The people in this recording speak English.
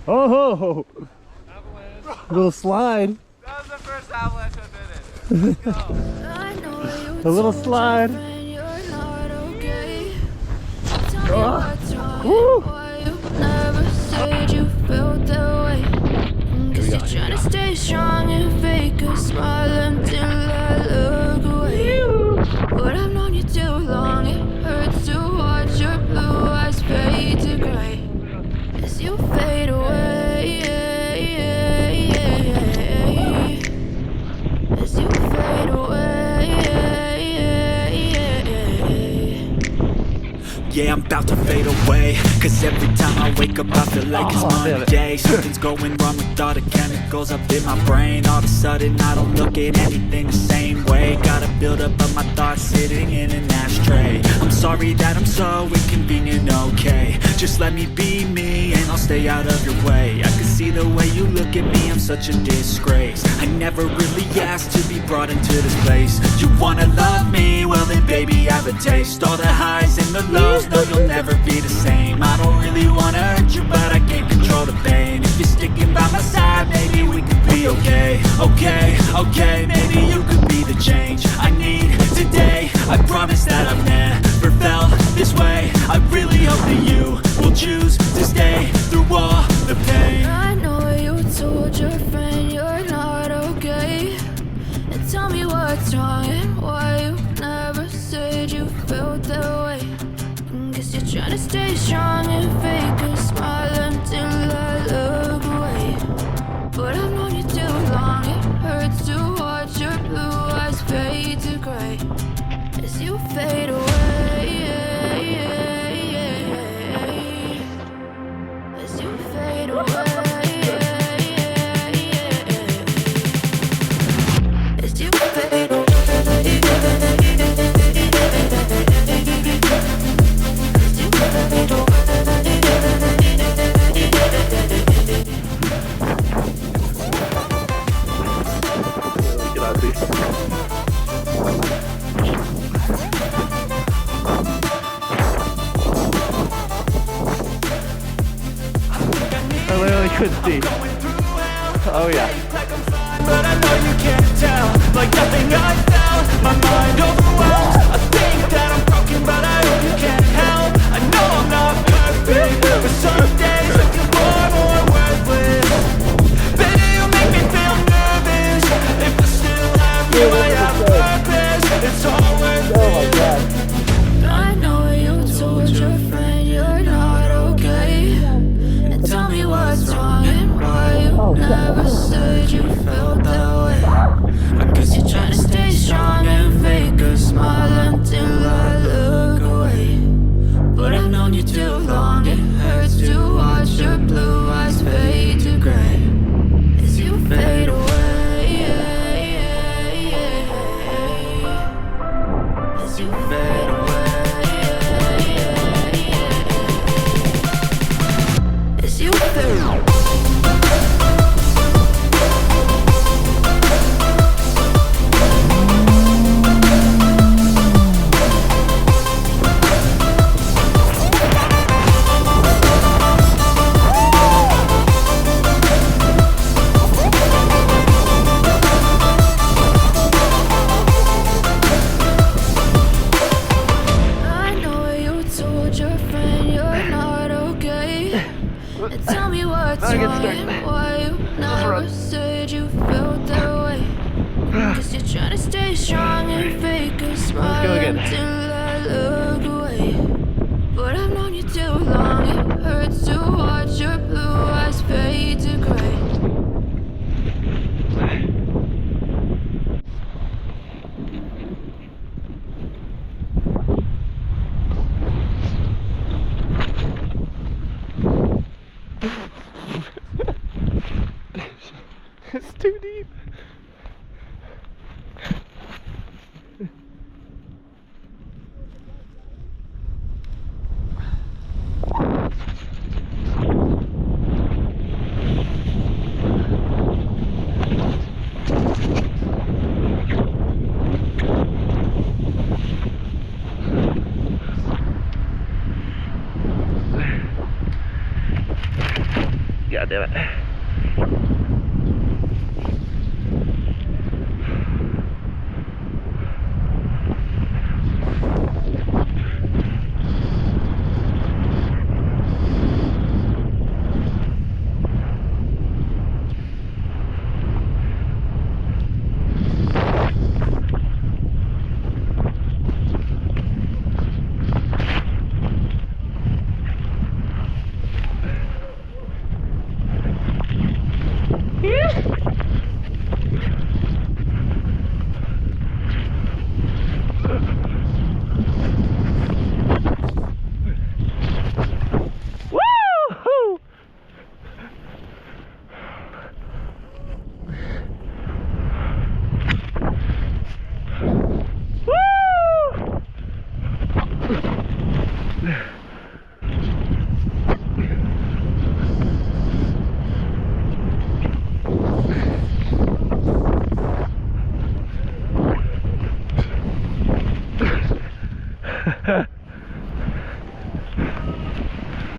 Oh, little slide. That was the first avalanche I've been in. Let's go. A little slide. Trying to stay strong and fake a smile until I look away. But I've known you too long, it hurts to watch your blue eyes fade to gray as you fade away. As you fade away. Yeah, I'm about to fade away, cause every time I wake up I feel like it's Monday. Something's going wrong with all the chemicals up in my brain. All of a sudden I don't look at anything the same way. Gotta build up of my thoughts sitting in an ashtray. I'm sorry that I'm so inconvenient, okay. Just let me be me and I'll stay out of your way. I can see the way you look at me, I'm such a disgrace. I never really asked to be brought into this place. You wanna love me? Well then baby I have a taste. All the highs and the lows, no you'll never be the same. I don't really wanna hurt you but I can't control the pain. If you're sticking by my side maybe we could be okay. Okay, maybe you could be the change I need today. I promise that I've never felt this way. I really hope that you will choose to stay through all the pain. I know you told your friend you're not okay, and tell me what's wrong and why you never said you felt that way. Guess you're trying to stay strong and fake a smile until I look away. But I've known you too long, it hurts to watch your blue eyes fade to gray as you fade away. As you fade away. As you fade away. I literally couldn't see. Oh yeah. But I know you can't tell, like nothing I felt. My mind overwhelmed. I think that I'm broken, but I hope you can't help. I know I'm not perfect, but some days I feel more worthless. Baby, you make me feel nervous. If I still have you, I have a purpose. It's all worth it. Oh my god. I know you told your friend you're not okay, and tell me what's wrong and why you never said you felt that way. Cause you're trying to stay strong and fake a smile until I look away. But I've known you too long, it hurts to watch your blue eyes fade to gray as you fade away. As you fade away. As you fade away. I know you told your friend you're not okay, and tell me what's wrong and why you never said you felt that way. Cause you're trying to stay strong and fake a smile again. until I look away. But I've known you too long, it hurts to watch your blue eyes fade to gray. It's too deep. God damn it. Woo! Woo!